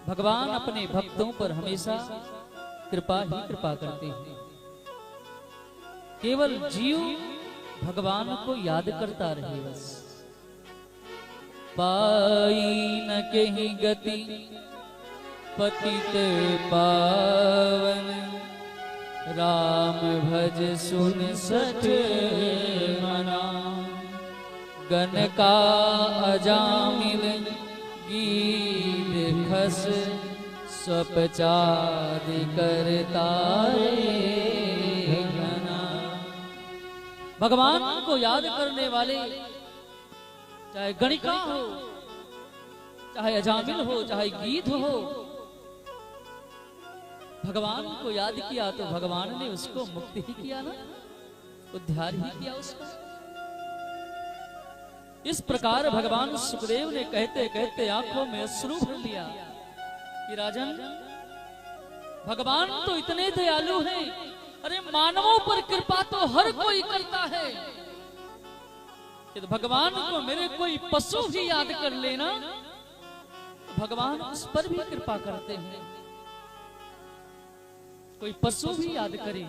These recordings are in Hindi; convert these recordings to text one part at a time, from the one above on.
भगवान अपने भक्तों पर हमेशा कृपा ही कृपा करते हैं। केवल जीव भगवान को याद करता रहे बस। पाई न कहीं गति पतित पावन, राम भज सुन सठ मना। गण का अजामिल गीत खस, स्वपचार करता घना। भगवान को याद करने वाले, चाहे गणिका हो, चाहे अजामिल हो, चाहे गीत हो, भगवान को याद किया तो भगवान ने उसको मुक्त ही किया ना, उद्धार ही किया उसका। इस प्रकार भगवान सुखदेव ने कहते कहते आंखों में अश्रु भर लिया कि राजन, भगवान तो इतने दयालु हैं, अरे मानवों पर कृपा तो हर कोई करता है, कि भगवान को मेरे कोई पशु भी याद कर लेना, भगवान उस पर भी कृपा करते हैं। कोई पशु भी याद करे।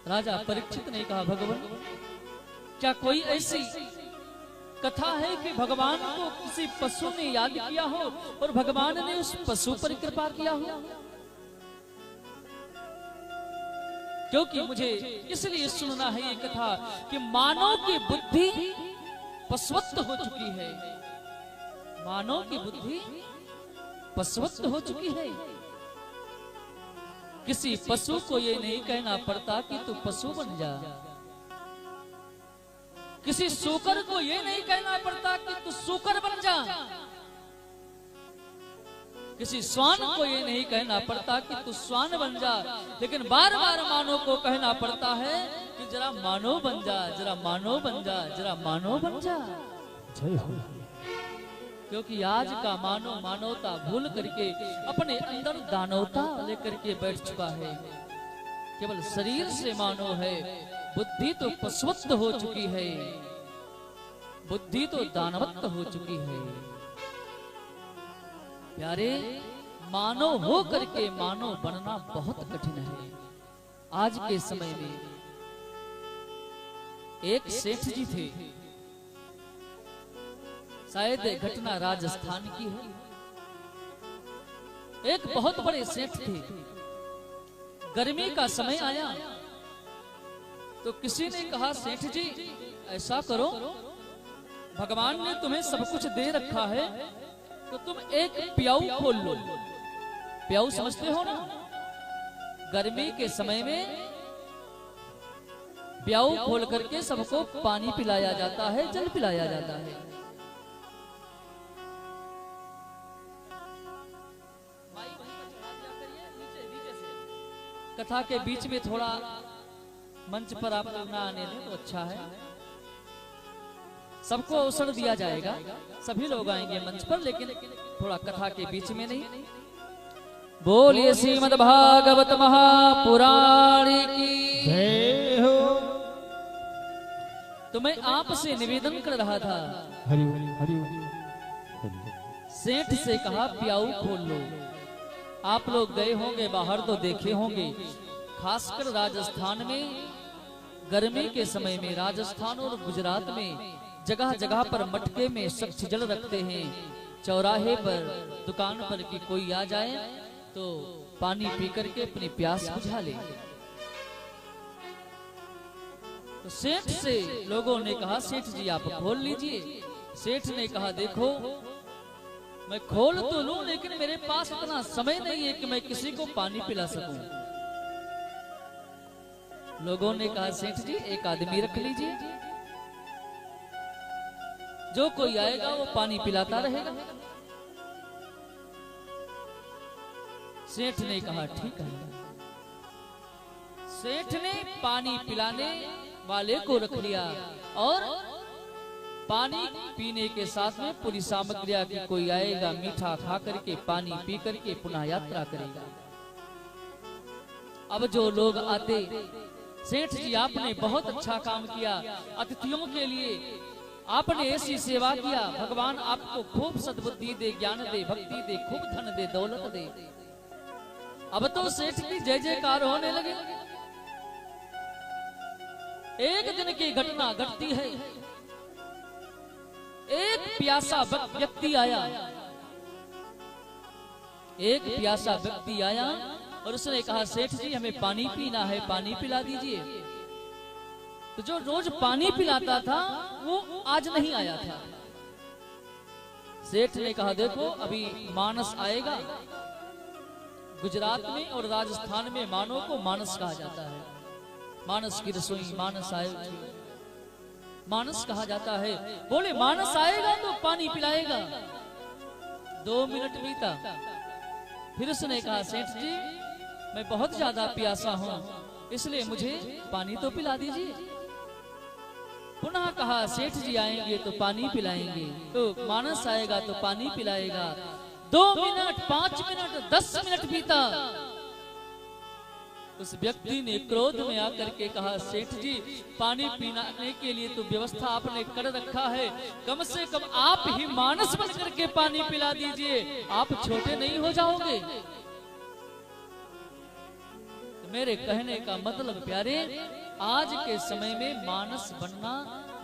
राजा परीक्षित ने कहा, भगवान क्या कोई ऐसी कथा है कि भगवान को किसी पशु ने याद किया हो और भगवान ने उस पशु पर कृपा किया हो? क्योंकि मुझे इसलिए सुनना है ये कथा कि मानव की बुद्धि पशुत्व हो चुकी है। मानव की बुद्धि पशुत्व हो चुकी है। किसी पशु को ये नहीं कहना पड़ता कि तू पशु बन जा। किसी सूकर को ये नहीं कहना पड़ता कि तू सूकर बन जा। किसी श्वान को ये नहीं कहना पड़ता कि तू श्वान बन जा। लेकिन बार बार मानव को कहना पड़ता है कि जरा मानव बन जा, जरा मानव बन जा, जरा मानव बन जा। क्योंकि आज का मानव मानवता भूल करके अपने अंदर दानवता लेकर के बैठ चुका है। केवल शरीर से मानव है, बुद्धि तो पशुत्व हो चुकी है, बुद्धि तो दानवत्व हो चुकी है। प्यारे, मानव हो करके मानव बनना बहुत कठिन है। आज के समय में एक सेठ जी थे, शायद घटना राजस्थान की है। एक बहुत बड़े सेठ थे। गर्मी का समय आया तो किसी ने कहा, सेठ जी ऐसा करो, भगवान ने तुम्हें सब कुछ दे रखा है तो तुम एक प्याऊ खोल लो। प्याऊ समझते हो ना? गर्मी के समय में प्याऊ खोल करके सबको पानी पिलाया जाता है, जल पिलाया जाता है। कथा के बीच में थोड़ा मंच पर आप लोग ना आने दें तो अच्छा है। सबको अवसर दिया जाएगा, सभी लोग आएंगे मंच पर, लेकिन थोड़ा कथा के बीच में नहीं। बोलिए श्रीमद् भागवत महापुराण की जय हो। तो मैं आपसे निवेदन कर रहा था, हरि हरि सेठ से कहा प्याऊ खोल लो। आप लोग गए होंगे बाहर तो देखे होंगे, खासकर राजस्थान में गर्मी के समय में, राजस्थान और गुजरात में जगह जगह पर मटके में स्वच्छ जल रखते हैं। चौराहे पर, दुकान पर कि कोई आ जाए तो पानी पी करके अपनी प्यास बुझा ले। तो सेठ से लोगों ने कहा, सेठ जी आप खोल लीजिए। सेठ ने कहा, देखो मैं खोल तो लूं, लेकिन मेरे पास इतना समय नहीं है कि मैं किसी को पानी पिला सकूं। लोगों ने कहा, सेठ जी एक आदमी रख लीजिए, जो कोई आएगा वो पानी पिलाता रहेगा। सेठ ने कहा, ठीक है। सेठ ने पानी पिलाने वाले को रख लिया और पानी पीने के साथ में पूरी सामग्री की कोई आएगा मीठा खा करके, पानी पी करके पुनः यात्रा करेगा। अब जो लोग आते, सेठ जी आपने बहुत अच्छा काम किया, अतिथियों के लिए आपने ऐसी सेवा किया, भगवान आपको खूब सद्बुद्धि दे, ज्ञान दे, भक्ति दे, खूब धन दे, दौलत दे। अब तो सेठ की जय जयकार होने लगे। एक दिन की घटना घटती है। एक प्यासा व्यक्ति आया, एक प्यासा व्यक्ति आया और उसने कहा, सेठ जी हमें पानी पीना है, पानी पिला दीजिए। तो जो रोज पानी पिलाता था वो आज नहीं आया था। सेठ ने कहा, देखो अभी मानस आएगा। गुजरात में और राजस्थान में मानव को मानस कहा जाता है। मानस की रसोई, मानस आएगी, मानस कहा जाता है। बोले मानस आएगा तो पानी पिलाएगा। 2 मिनट बीता, फिर उसने कहा, सेठ जी मैं बहुत ज्यादा प्यासा हूं, इसलिए मुझे पानी तो पिला दीजिए। पुनः कहा, सेठ जी आएंगे तो पानी पिलाएंगे, तो मानस आएगा तो पानी पिलाएगा। 2 मिनट, 5 मिनट, 10 मिनट बीता। उस व्यक्ति ने क्रोध में आकर के कहा, सेठ जी पानी पीने के लिए तो व्यवस्था आपने कर रखा है, कम से कम आप ही मानस बन करके पानी पिला दीजिए, आप छोटे नहीं हो जाओगे। तो मेरे कहने का मतलब प्यारे, आज के समय में मानस बनना,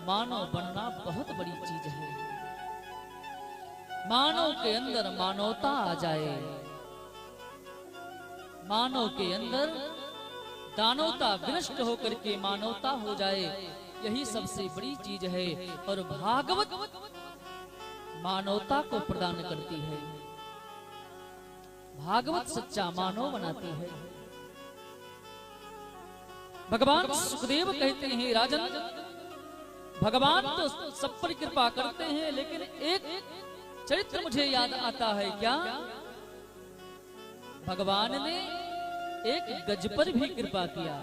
मानव बनना बहुत बड़ी चीज है। मानव के अंदर मानवता आ जाए, मानव के अंदर दानवता विनष्ट होकर के मानवता हो जाए, यही सबसे बड़ी चीज है। और भागवत मानवता को प्रदान करती है। भागवत सच्चा मानव बनाती है। भगवान सुखदेव कहते हैं, राजन भगवान तो सब पर कृपा करते हैं, लेकिन एक चरित्र मुझे याद आता है। क्या? भगवान ने एक गज पर भी कृपा किया,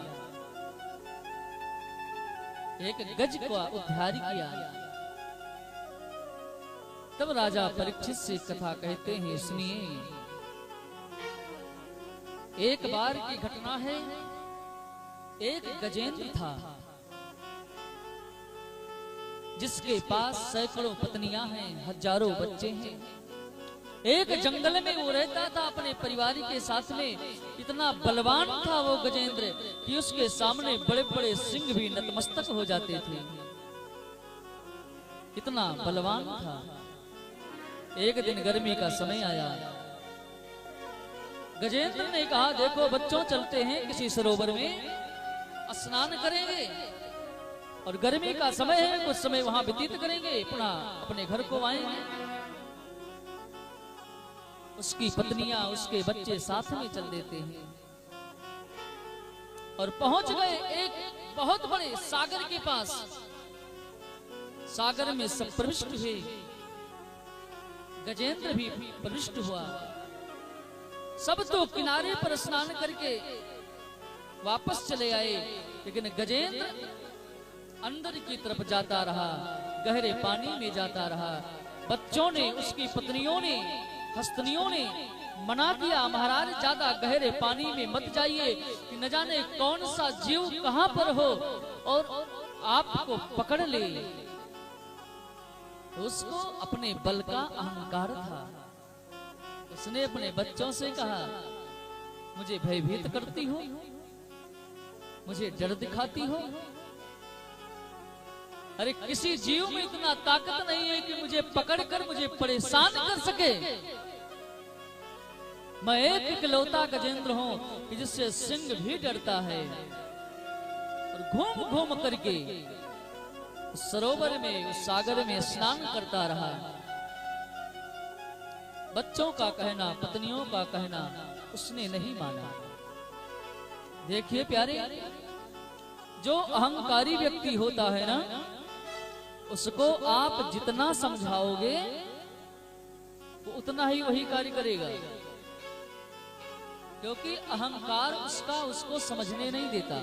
एक गज को उद्धार किया। तब राजा परीक्षित से कथा कहते हैं, सुनिए। एक बार की घटना है। एक गजेंद्र था जिसके पास सैकड़ों पत्नियां हैं, हजारों बच्चे हैं। एक जंगल में वो रहता था अपने परिवार के साथ में। इतना बलवान था वो गजेंद्र कि उसके सामने बड़े बड़े सिंह भी नतमस्तक हो जाते थे। इतना बलवान था। एक दिन गर्मी का समय आया। गजेंद्र ने कहा, देखो बच्चों चलते हैं किसी सरोवर में, स्नान करेंगे और गर्मी का समय है, कुछ समय वहां व्यतीत करेंगे, पुनः अपने घर को आएंगे। उसकी पत्नियां, उसके बच्चे साथ में चल देते हैं और पहुंच गए एक बहुत बड़े सागर के पास। सागर में सब प्रविष्ट हुए, गजेंद्र भी प्रविष्ट हुआ। सब तो किनारे पर स्नान करके वापस चले आए, लेकिन गजेंद्र अंदर की तरफ जाता रहा, गहरे पानी में जाता रहा। बच्चों ने, उसकी पत्नियों ने, हस्तनियों ने मना किया, महाराज ज्यादा गहरे पानी में मत जाइए, कि न जाने कौन सा जीव कहां पर हो और आपको पकड़ ले। तो उसको अपने बल का अहंकार था। उसने अपने बच्चों से कहा, मुझे भयभीत करती हो, मुझे डर दिखाती हो। अरे किसी जीव में इतना ताकत नहीं है कि मुझे पकड़कर मुझे परेशान कर सके। मैं एक इकलौता गजेंद्र हूं कि जिससे सिंह भी डरता है। और घूम घूम करके उस सरोवर में, उस सागर में स्नान करता रहा। बच्चों का कहना, पत्नियों का कहना उसने नहीं माना। देखिए प्यारे, जो अहंकारी व्यक्ति होता है ना, उसको आप जितना समझाओगे वो उतना ही वही कार्य करेगा, क्योंकि अहंकार उसको समझने नहीं देता।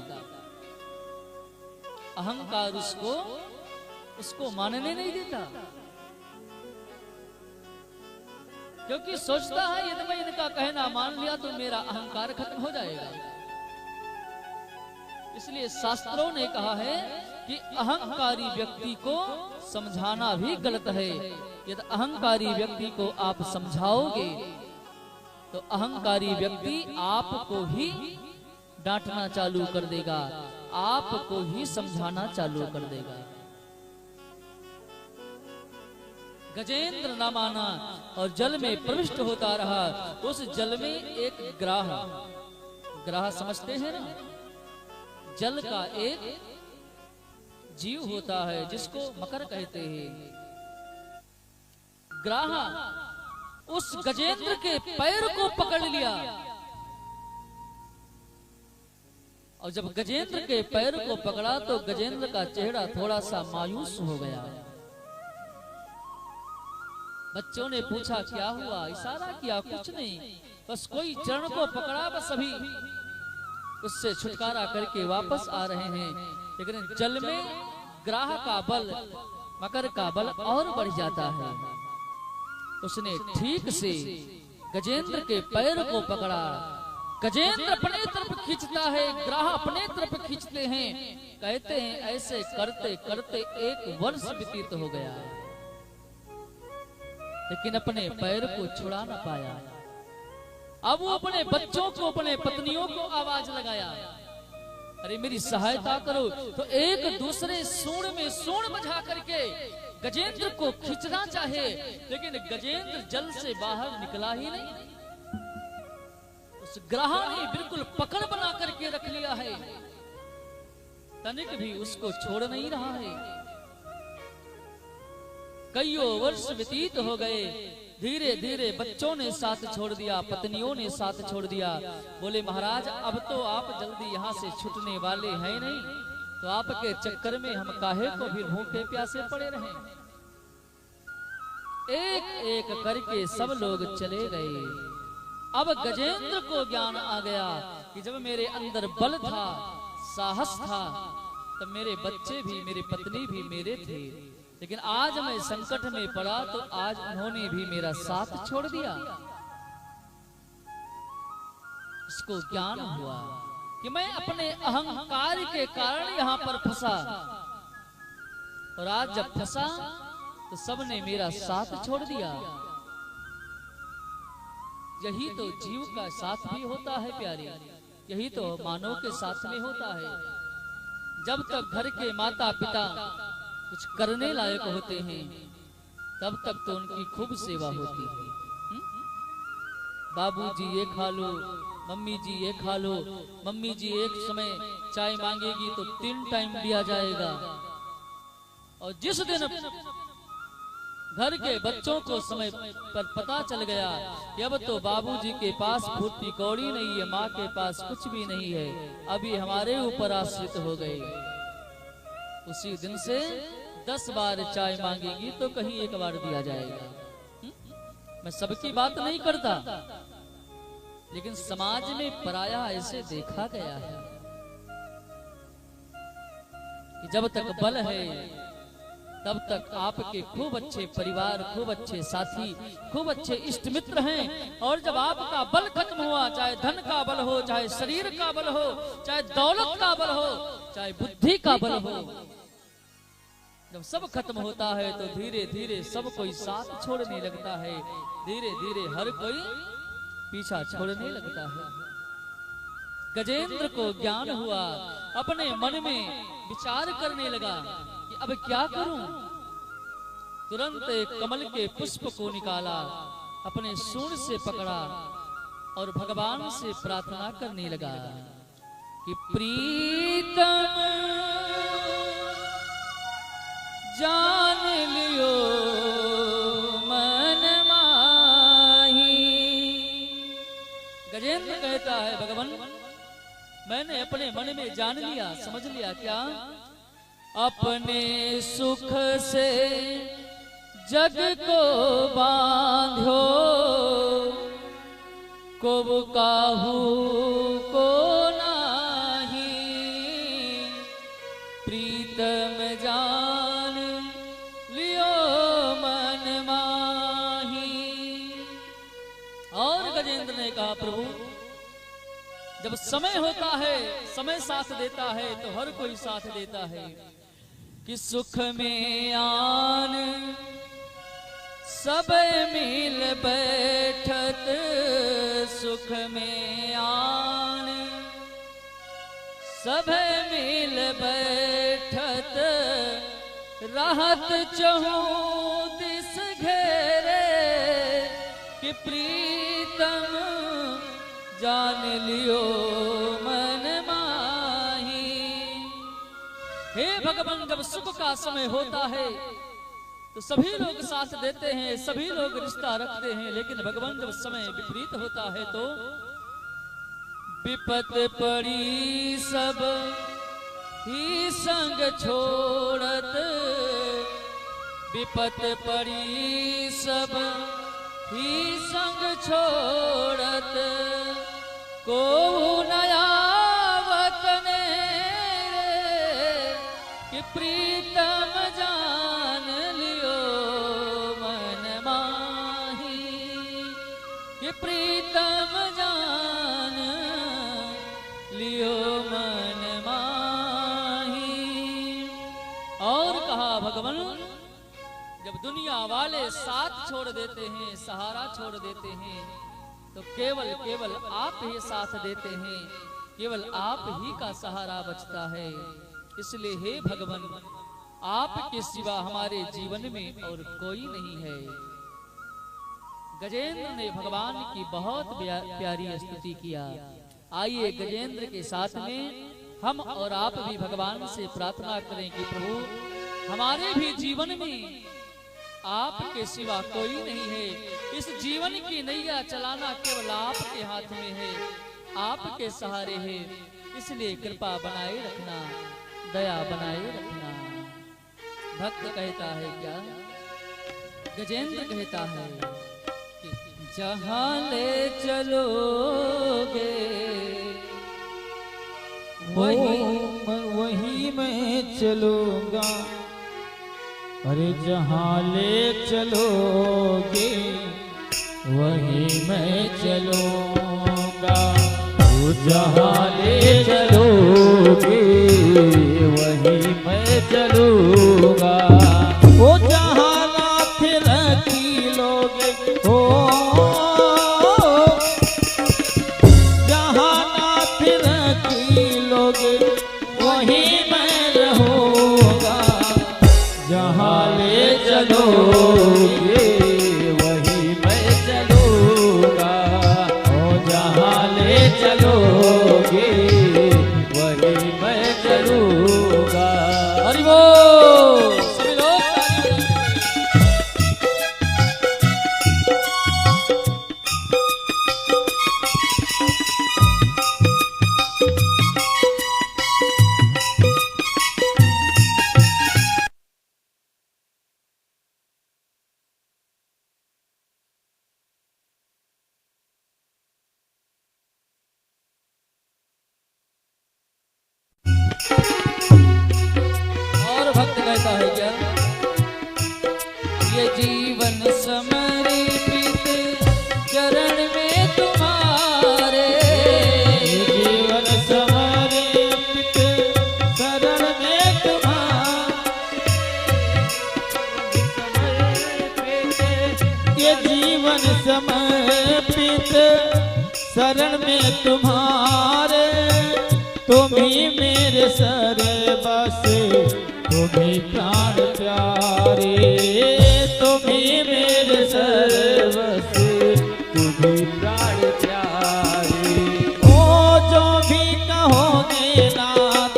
अहंकार उसको मानने नहीं देता, क्योंकि सोचता है यदि मैं इनका कहना मान लिया तो मेरा अहंकार खत्म हो जाएगा। इसलिए शास्त्रों ने कहा है कि अहंकारी व्यक्ति को समझाना भी गलत है। यदि अहंकारी व्यक्ति को आप समझाओगे तो अहंकारी व्यक्ति आपको ही डांटना चालू कर देगा, आपको ही समझाना चालू कर देगा। गजेंद्र न माना और जल में प्रविष्ट होता रहा। उस जल में एक ग्राह समझते हैं ना, जल का एक जीव होता है जिसको मकर कहते हैं। ग्राह उस गजेंद्र के पैर को पकड़ लिया और जब गजेंद्र के पैर को पकड़ा तो गजेंद्र का चेहरा थोड़ा सा मायूस हो गया। बच्चों ने पूछा क्या हुआ, इशारा किया, कुछ नहीं, बस कोई चरण को पकड़ा, बस अभी उससे छुटकारा करके वापस आ रहे हैं। लेकिन जल में ग्राह का बल, मकर का बल और बढ़ जाता है। उसने ठीक से गजेंद्र के पैर को पकड़ा। गजेंद्र अपने तरफ खींचता है, ग्राह अपने तरफ खींचते हैं। कहते हैं ऐसे करते करते 1 वर्ष व्यतीत हो गया, लेकिन अपने पैर को छुड़ा न पाया। अब वो अपने बच्चों को, अपने पत्नियों को आवाज लगाया, अरे मेरी सहायता करो। तो एक दूसरे सूंड में सूंड बजा करके गजेंद्र को खींचना चाहे, लेकिन गजेंद्र जल से बाहर निकला ही नहीं। उस ग्राह ने बिल्कुल पकड़ बना करके रख लिया है, तनिक भी उसको छोड़ नहीं रहा है। कईयों वर्ष व्यतीत हो गए। धीरे धीरे बच्चों ने साथ छोड़ दिया, पत्नियों ने साथ छोड़ दिया। बोले महाराज अब तो आप जल्दी यहाँ से छूटने वाले हैं नहीं, तो आपके चक्कर में हम काहे को भी भूखे प्यासे पड़े रहे। एक एक करके सब लोग चले गए। अब गजेंद्र को ज्ञान आ गया कि जब मेरे अंदर बल था, साहस था, तब मेरे बच्चे भी, मेरी पत्नी भी मेरे थे। लेकिन आज मैं संकट में पड़ा तो आज उन्होंने भी मेरा साथ छोड़ दिया। इसको ज्ञान हुआ कि मैं अपने अहंकार के कारण यहाँ पर फंसा, और आज जब फंसा तो सबने मेरा साथ छोड़ दिया। यही तो जीव का साथ भी होता है प्यारे, यही तो मानव के साथ में होता है। जब तक घर के माता पिता कुछ करने लायक होते हैं तब तक तो उनकी खूब सेवा होती है। बाबूजी ये खा लो, मम्मी जी ये खा लो। मम्मी जी एक समय चाय मांगेगी तो 3 टाइम दिया जाएगा। और जिस दिन घर के बच्चों को समय पर पता चल गया कि अब तो बाबूजी के पास फूटी कौड़ी नहीं है, माँ के पास कुछ भी नहीं है, अभी हमारे ऊपर आश्रित हो गए, उसी दिन से 10 बार चाय मांगेगी तो कहीं 1 बार दिया जाएगा। मैं सबकी बात नहीं करता, लेकिन समाज में पराया ऐसे देखा गया है कि जब तक बल है तब तक आपके खूब अच्छे परिवार, खूब अच्छे साथी, खूब अच्छे इष्ट मित्र हैं। और जब आपका बल खत्म हुआ, चाहे धन का बल हो, चाहे शरीर का बल हो, चाहे दौलत का बल हो, चाहे बुद्धि का बल हो, जब सब खत्म होता है तो धीरे धीरे सब कोई साथ छोड़ने लगता है, धीरे धीरे हर कोई पीछा छोड़ने लगता है। गजेंद्र को ज्ञान हुआ, अपने मन में विचार करने लगा कि अब क्या करूं। तुरंत एक कमल के पुष्प को निकाला, अपने सूंड से पकड़ा और भगवान से प्रार्थना करने लगा कि प्रीतम जान लियो मन माही। गजेंद्र कहता है भगवान मैंने अपने मन में जान लिया, समझ लिया। क्या? अपने सुख से जग को बांधो, को काहू को नाही, प्रीतम जान लियो मन माही। और गजेंद्र ने कहा प्रभु जब समय होता है, समय साथ देता है तो हर कोई साथ देता है, कि सुख में आन सब मिल बैठत, सुख में आन सब मिल बैठत, राहत चहूँ दिस घेरे कि प्रीतम जान लियो मन माही। हे भगवान, जब सुख का समय होता है तो सभी लोग साथ देते हैं, सभी लोग रिश्ता रखते हैं, लेकिन भगवान जब समय विपरीत होता है तो विपत पड़ी सब ही संग छोड़त, विपत पड़ी सब ही संग छोड़त, को नया वतने कि प्रीतम जान लियो मन माही, कि प्रीतम जान लियो मन माही। और कहा भगवान, जब दुनिया वाले साथ छोड़ देते हैं, सहारा छोड़ देते हैं, तो केवल केवल आप ही साथ देते हैं, केवल आप ही का सहारा बचता है। इसलिए हे भगवान, आपके सिवा हमारे जीवन में और कोई नहीं है। गजेंद्र ने भगवान की बहुत प्यारी स्तुति किया। आइए गजेंद्र के साथ में हम और आप भी भगवान से प्रार्थना करें कि प्रभु, हमारे भी जीवन में आपके सिवा कोई नहीं है। इस जीवन की नैया चलाना केवल आपके हाथ में है, आपके सहारे है। इसलिए कृपा बनाए रखना, दया बनाए रखना। भक्त कहता है क्या? गजेंद्र कहता है कि जहां ले चलोगे वही मैं चलूंगा, अरे जहां ले चलोगे वही मैं चलूंगा, जहां ले चलोगे वही मैं चलूंगा, वो जहां नाथ रखी लोगे, ओ जहां नाथ रखी लोगे वही मैं रहूंगा, जहां ले चलोगे वही मैं चलूंगा, ओ जहां ले चलोगे वही मैं चलूंगा। हरि बोल। सभी लोग और भक्त कहता है क्या? ये जीवन समर्पित चरण में तुम्हारे, जीवन समर्पित शरण में तुम्हारे, ये जीवन समर्पित शरण में तुम्हारे, तुम ही मेरे सर्वस, तुम ही प्राण प्यारे, तुम ही मेरे सर्वस, तुम ही प्राण प्यारे। ओ जो भी कहोगे नाथ,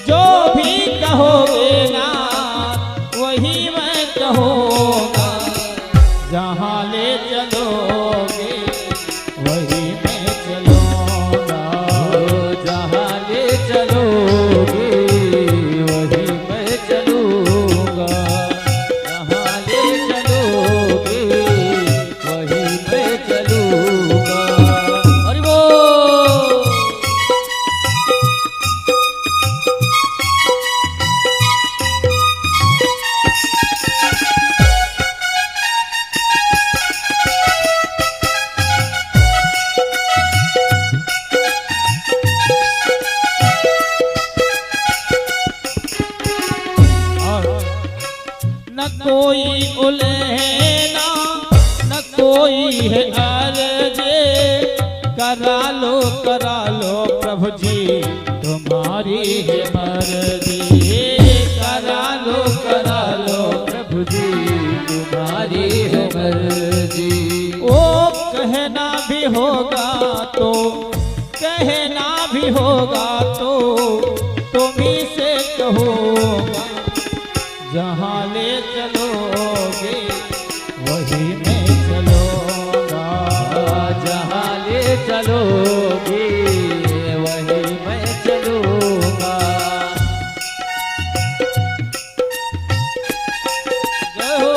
जो भी कहोगे नाथ वही मैं कहूँगा, जहाँ ले चलोगे वही मैं चलूँगा, जहाँ ले चलोगे वही मैं चलूँगा, जहाँ ले चलोगे वही मैं चलूँगा। करा लो प्रभु जी तुम्हारी है मर्जी। करा लो प्रभु जी तुम्हारी है मर्जी। ओ कहना भी होगा तो तुम्ही से कहोगा। जहाँ ले चलोगे वही मैं चलूंगा। जहाँ ले चलोगे वही मैं चलूंगा। जय हो।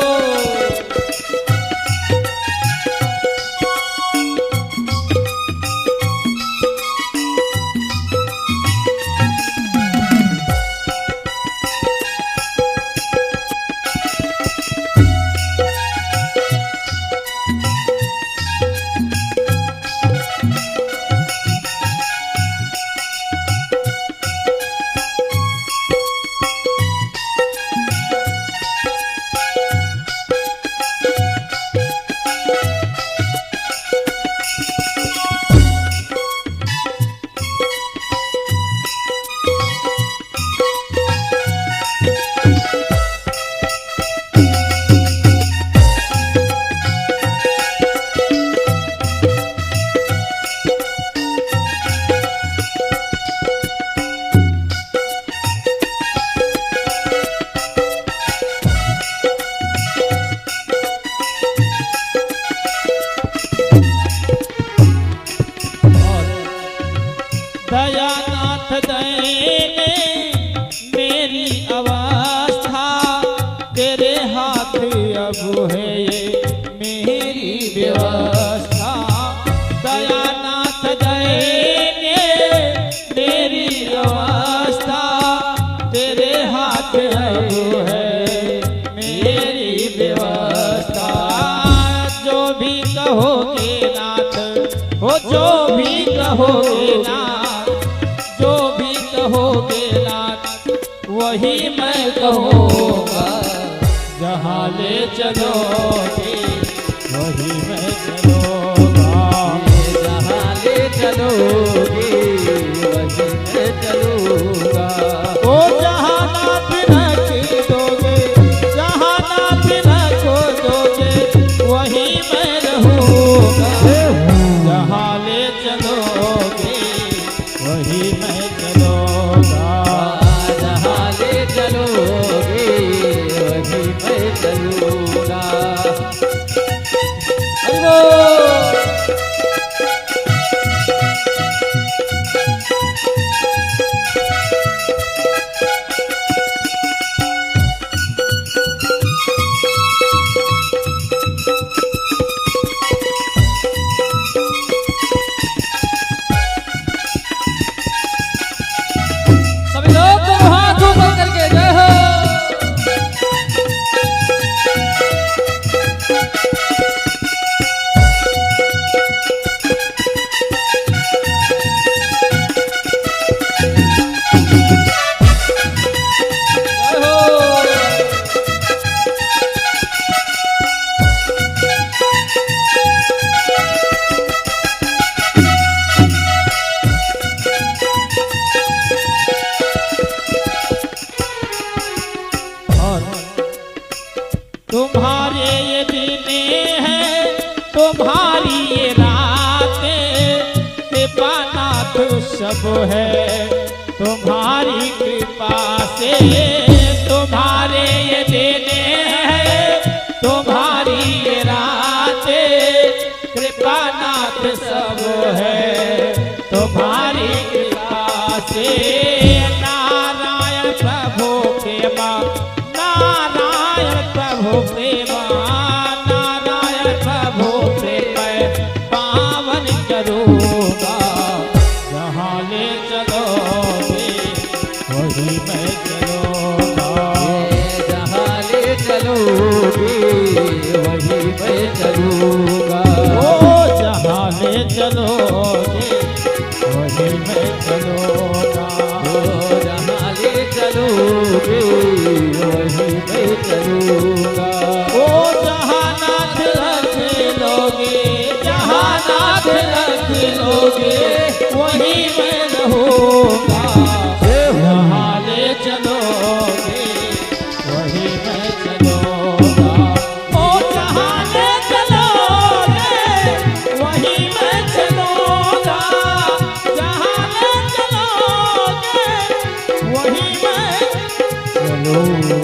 दयानाथ दैने मेरी अवस्था तेरे हाथ अब है ये मेरी व्यवस्था। दयानाथ दैने मेरी अवस्था तेरे हाथ अब है मेरी व्यवस्था। जो भी कहोगे नाथ हो, जो भी कहोगे नाथ, जो भी कहोगे नाथ वही मैं कहूँगा। जहाँ ले चलोगे वही मैं चलूँगा। जहाँ ले चलोगे वही मैं चलूंगा। ओ जहाँ नाथ रख दोगे, जहाँ नाथ रख दोगे वही मैं रहूँगा। जहाँ ले चलोगे वही मैं चलूँगा। जहाँ ले चलोगे वही मैं चलूंगा। सभी लोग दोनों हाथ ऊपर करके जय हो। जय हो। और तुम्हारे ये दिने हैं, तुम्हारी ये रातें, कृपानाथ सब है तुम्हारी कृपा से। तुम्हारे ये दिने हैं, तुम्हारी ये रातें, कृपानाथ सब है तुम्हारी कृपा से। नारायण प्रभु प्रेमा, नारायण प्रभु प्रेमा, नारायण प्रभु प्रेम पावन करूँगा। जहाँ ले चलोगे वही मैं चलूँगा। जहाँ ले चलोगे वही मैं चलूंगा। ओ जहाँ ले चलोगे वही मैं चलूँगा। जहाँ ले चलोगे वही मैं चलूंगा। ओ जहाँ नाथ रख लोगे, जहाँ नाथ रख मिलोगे वहीं मैं रहूंगा, जहाँ ले चलोगे वहीं मैं चलूंगा। ओ जहाँ ले चलोगे वहीं मैं चलूंगा, जहाँ ले चलोगे वहीं मैं चलूंगा।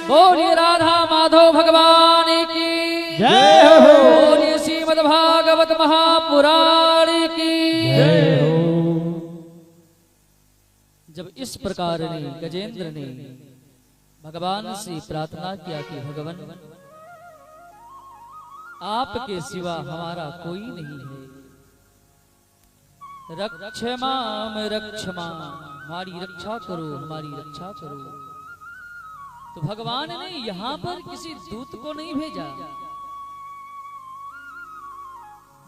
बोलिए राधा माधव भगवान की जय हो। बोलिए श्रीमद् भागवत महापुराण की जय हो। जब इस प्रकार ने गजेंद्र ने भगवान से प्रार्थना किया कि भगवान आपके सिवा हमारा कोई नहीं है, रक्ष माम रक्ष माम, हमारी रक्षा करो, हमारी रक्षा करो। तो भगवान ने यहां पर किसी दूत को नहीं भेजा,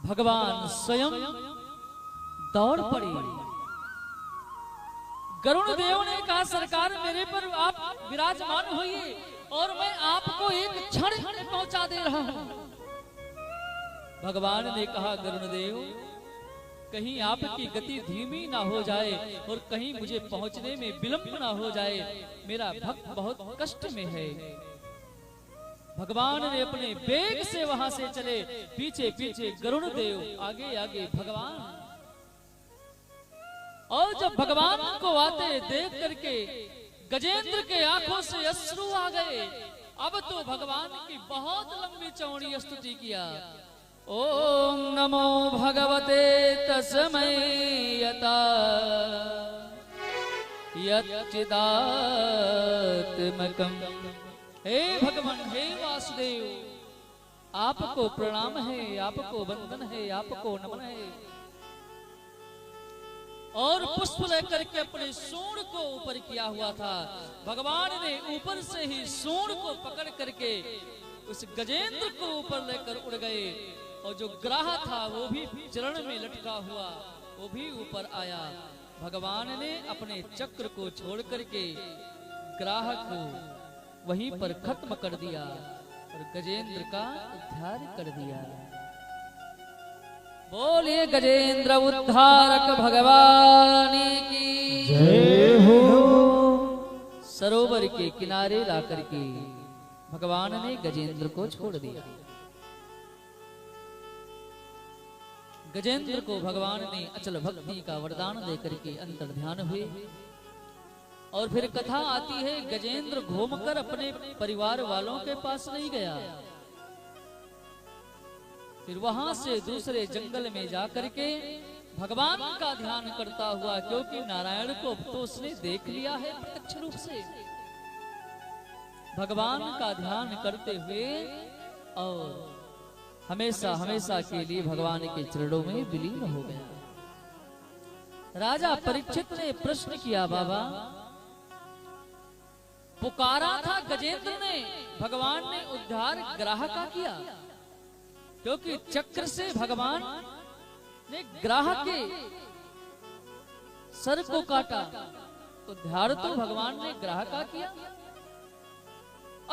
भगवान स्वयं दौड़ पड़े। गरुड़ देव ने कहा सरकार मेरे पर आप विराजमान होइए और मैं आपको एक क्षण में पहुंचा दे रहा हूं। भगवान ने कहा गरुड़ देव कहीं आपकी गति धीमी ना हो जाए और कहीं मुझे पहुंचने में विलंब ना हो जाए, मेरा भक्त बहुत कष्ट में है। भगवान ने अपने वेग से वहां से चले, पीछे पीछे गरुड़ देव, आगे आगे भगवान। और जब भगवान को आते देख करके गजेंद्र के आंखों से अश्रु आ गए। अब तो भगवान की बहुत लंबी चौड़ी स्तुति किया। ओम नमो भगवते तस्मै यता यच्चिदात्मकं। हे भगवान, हे वासुदेव, आपको प्रणाम है, आपको वंदन है, आपको नमन है। और पुष्प लेकर के अपने सूंड को ऊपर किया हुआ था। भगवान ने ऊपर से ही सूंड को पकड़ करके उस गजेंद्र को ऊपर लेकर उड़ गए और जो ग्राह था वो भी चरण में लटका हुआ वो भी ऊपर आया। भगवान ने अपने चक्र को छोड़ करके ग्राह को वहीं पर खत्म कर दिया और गजेंद्र का उद्धार कर दिया। बोलिए गजेंद्र उद्धारक भगवान की जय हो। सरोवर के किनारे लाकर के भगवान ने गजेंद्र को छोड़ दिया। गजेंद्र को भगवान ने अचल भक्ति का वरदान देकर के अंतर ध्यान हुए। और फिर कथा आती है गजेंद्र घूमकर अपने परिवार वालों के पास नहीं गया, फिर वहां से दूसरे जंगल में जाकर के भगवान का ध्यान करता हुआ, क्योंकि नारायण को अब तो उसने देख लिया है प्रत्यक्ष रूप से, भगवान का ध्यान करते हुए और हमेशा हमेशा के लिए भगवान के चरणों में विलीन हो गया। राजा परीक्षित ने प्रश्न किया, बाबा पुकारा था गजेंद्र ने, भगवान ने उद्धार ग्राह का किया, क्योंकि चक्र से भगवान ने ग्राह के सर को काटा, उद्धार तो भगवान ने ग्राह का किया।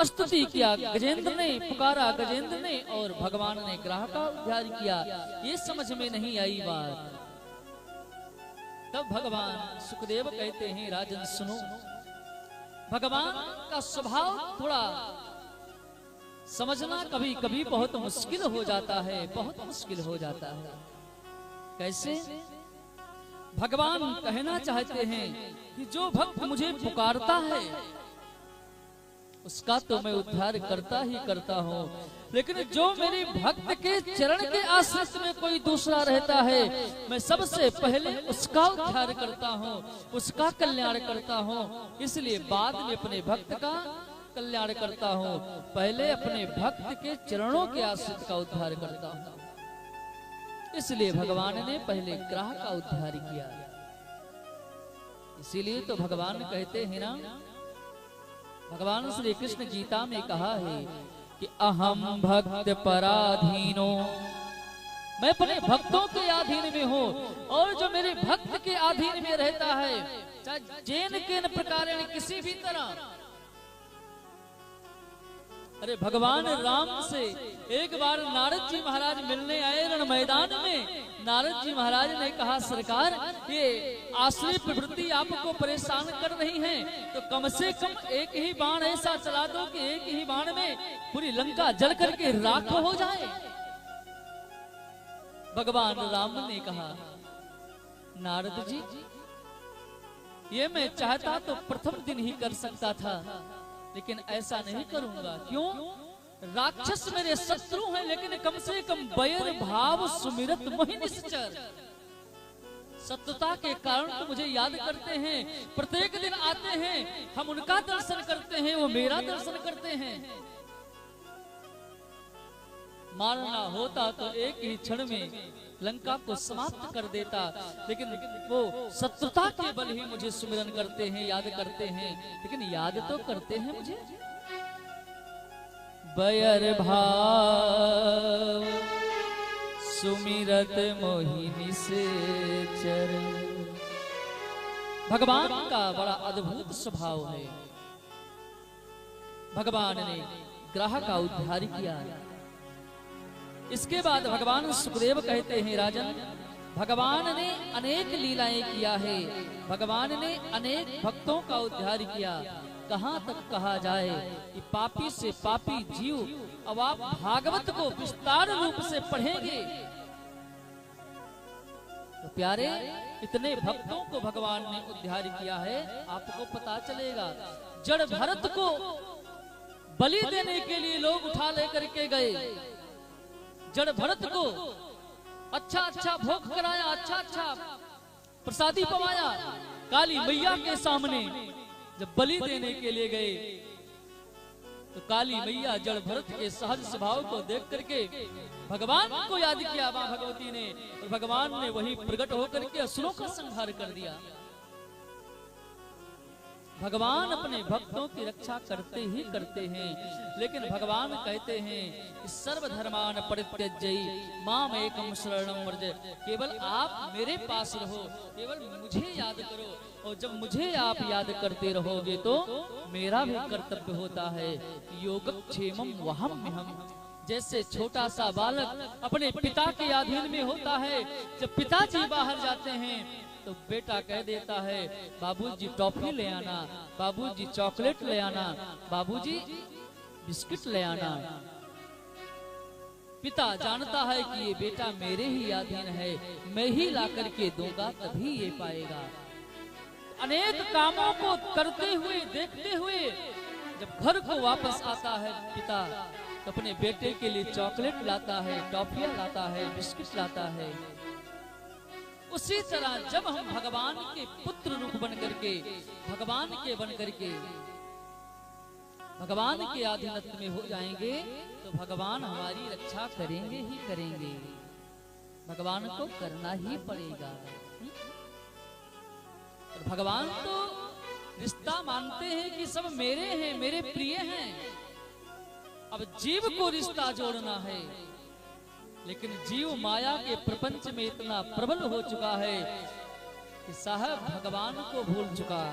स्तुति किया गजेंद्र ने, पुकारा गजेंद्र ने और भगवान ने ग्राह का उद्धार किया। ये समझ में नहीं आई बात। तब भगवान सुखदेव कहते हैं, राजन सुनो, भगवान का स्वभाव थोड़ा समझना कभी कभी बहुत मुश्किल हो जाता है, बहुत मुश्किल हो जाता है। कैसे? भगवान कहना चाहते हैं कि जो भक्त मुझे पुकारता है उसका तो मैं उद्धार करता ही करता हूँ, लेकिन जो मेरे भक्त के चरण के आश्रित में कोई दूसरा रहता है मैं सबसे पहले उसका उद्धार करता हूँ, उसका कल्याण करता हूँ। इसलिए बाद में अपने भक्त का कल्याण करता हूँ, पहले अपने भक्त के चरणों के आश्रित का उद्धार करता हूँ। इसलिए भगवान ने पहले ग्राह का उद्धार किया। इसीलिए तो भगवान कहते हैं ना, भगवान श्री कृष्ण गीता में कहा है कि अहम भक्त पराधीनो, मैं अपने भक्तों के अधीन में हूँ, और जो मेरे भक्त के अधीन में रहता है चाहे जेन के प्रकार किसी भी तरह अरे भगवान राम से एक बार नारद जी महाराज मिलने आए रण मैदान में। नारद जी महाराज ने कहा, सरकार ये आश्रय प्रवृत्ति आपको परेशान कर रही है, तो कम से कम एक ही बाण ऐसा चला दो कि एक ही बाण में पूरी लंका जल करके राख हो जाए। भगवान राम ने कहा, नारद जी ये मैं चाहता तो प्रथम दिन ही कर सकता था, लेकिन ऐसा नहीं करूंगा। क्यों? राक्षस मेरे शत्रु हैं, लेकिन कम से कम बैर भाव सुमिरत मोहि निश्चर। सत्यता के कारण तो मुझे याद करते हैं, प्रत्येक दिन आते हैं, हम उनका दर्शन करते हैं, वो मेरा दर्शन करते हैं। मारना होता तो एक ही क्षण में लंका को समाप्त कर देता, लेकिन वो शत्रुता के बल ही मुझे सुमिरन करते हैं, याद करते हैं, लेकिन याद तो करते हैं मुझे। बैर भाव सुमिरत मोहि निश्चर। भगवान का बड़ा अद्भुत स्वभाव है। भगवान ने ग्रह का उद्धार किया। इसके बाद भगवान सुखदेव कहते हैं, राजन भगवान ने अनेक लीलाएं किया है, भगवान ने अनेक भक्तों का उद्धार किया। कहां तक कहा जाए कि पापी से पापी जीव, अब आप भागवत को विस्तार रूप से पढ़ेंगे तो प्यारे इतने भक्तों को भगवान ने उद्धार किया है, आपको पता चलेगा। जड़ भरत को बलि देने के लिए लोग उठा लेकर के गए। जड़ भरत को अच्छा अच्छा भोग कराया, अच्छा अच्छा प्रसादी पवाया। काली मैया के सामने जब बलि देने के लिए गए तो काली मैया जड़ भरत के सहज स्वभाव को देख करके भगवान को याद किया मां भगवती ने, और भगवान ने वही प्रकट होकर के असुरों का संहार कर दिया। भगवान अपने भक्तों की रक्षा करते ही करते हैं, लेकिन भगवान कहते हैं सर्वधर्मान परित्यज्य माम एकम शरणं व्रज। केवल आप मेरे पास रहो, केवल मुझे याद करो, और जब मुझे आप याद करते रहोगे तो मेरा भी कर्तव्य होता है योगक्षेमं वहम्यहम्। जैसे छोटा सा बालक अपने पिता के अधीन में होता है, जब पिताजी बाहर जाते हैं तो बेटा कह देता है बाबूजी टॉफी ले आना, बाबूजी चॉकलेट ले आना, बाबूजी बिस्किट ले आना। पिता जानता है कि ये बेटा मेरे ही अधीन है, मैं ही ला करके दूंगा तभी ये पाएगा। अनेक कामों को करते हुए देखते हुए जब घर को वापस आता है पिता, तो अपने बेटे के लिए चॉकलेट लाता है, टॉफियां लाता है, बिस्किट लाता है। उसी तरह जब हम भगवान के पुत्र रूप बन करके भगवान के बन करके भगवान के अधीनत्व में हो जाएंगे तो भगवान हमारी रक्षा करेंगे ही करेंगे, भगवान को करना ही पड़ेगा। और भगवान तो रिश्ता मानते हैं कि सब मेरे हैं, मेरे प्रिय हैं। अब जीव को रिश्ता जोड़ना है, लेकिन जीव माया के प्रपंच में इतना प्रबल हो चुका है कि साहब भगवान को भूल चुका,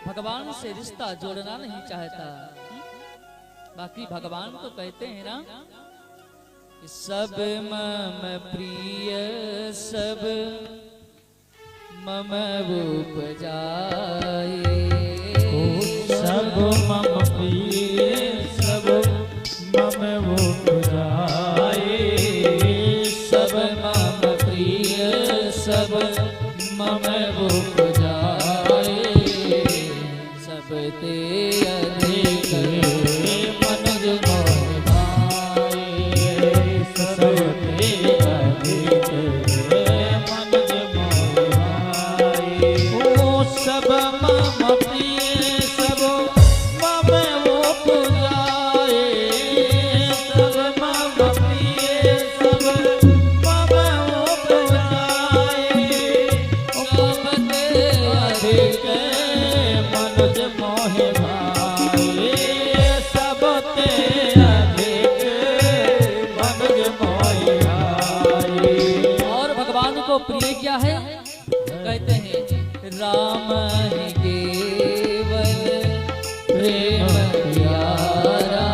भगवान से रिश्ता जोड़ना नहीं चाहता। बाकी भगवान तो कहते हैं ना, सब मम प्रिय सब मम उपजाए, सब मम प्रिय सब मम उपजाए, सब मम प्रिय सब मम उपजाए, सब ते अधिक मनुज मोहि भाए, सब ते अधिक मनुज मोहि भाए। ओ सब मम प्रिय सब मम उपजाए, सब मम प्रिय सब मम उपजाए, सब ते अधिक मनुज मोहि भाए, सब ते अधिक मनुज मोहि भाए। और भगवान को प्रिय क्या है? कहते हैं राम ही केवल प्रेम प्यारा,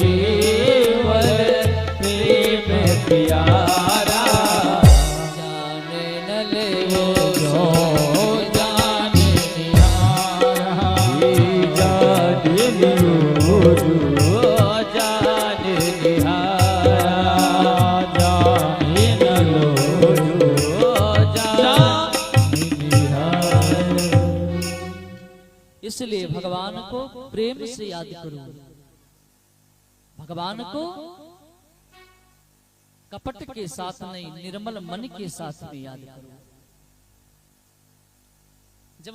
केवल प्रेम प्यारा जाने न ले वो जो जाने निहारा जाने लियो जो जाने निहारा जाने न लो जो जाने निहारा। इसलिए भगवान को प्रेम से याद करो, भगवान को कपट के साथ नहीं, निर्मल मन के साथ में याद करो। जब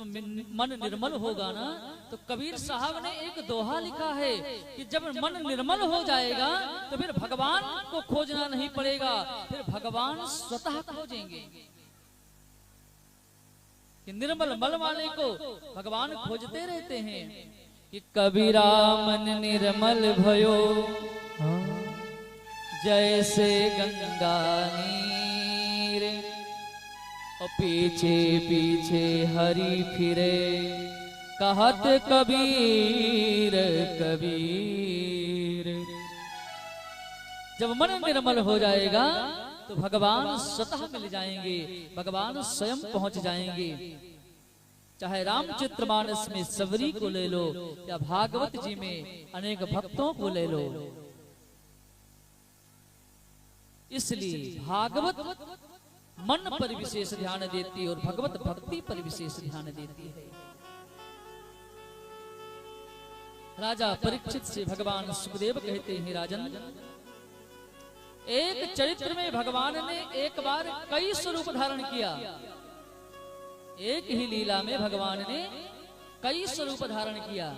मन निर्मल होगा ना, तो कबीर साहब ने एक दोहा लिखा है कि जब मन निर्मल हो जाएगा तो फिर भगवान को खोजना नहीं पड़ेगा, फिर भगवान स्वतः खोजेंगे। कि निर्मल मन वाले को भगवान खोजते रहते हैं कि कबीरा मन निर्मल भयो जैसे गंगा नीर, और पीछे पीछे हरि फिरे कहत कबीर कबीर। जब मन निर्मल हो जाएगा तो भगवान स्वतः मिल जाएंगे, भगवान स्वयं पहुंच जाएंगे। चाहे रामचरितमानस में सबरी को ले लो या भागवत जी में अनेक भक्तों को ले लो। इसलिए भागवत मन पर विशेष ध्यान देती है और भगवत भक्ति पर विशेष ध्यान देती है। राजा परीक्षित से भगवान सुखदेव कहते हैं, राजन एक चरित्र में भगवान ने एक बार कई स्वरूप धारण किया। एक ही लीला में भगवान ने कई स्वरूप धारण किया।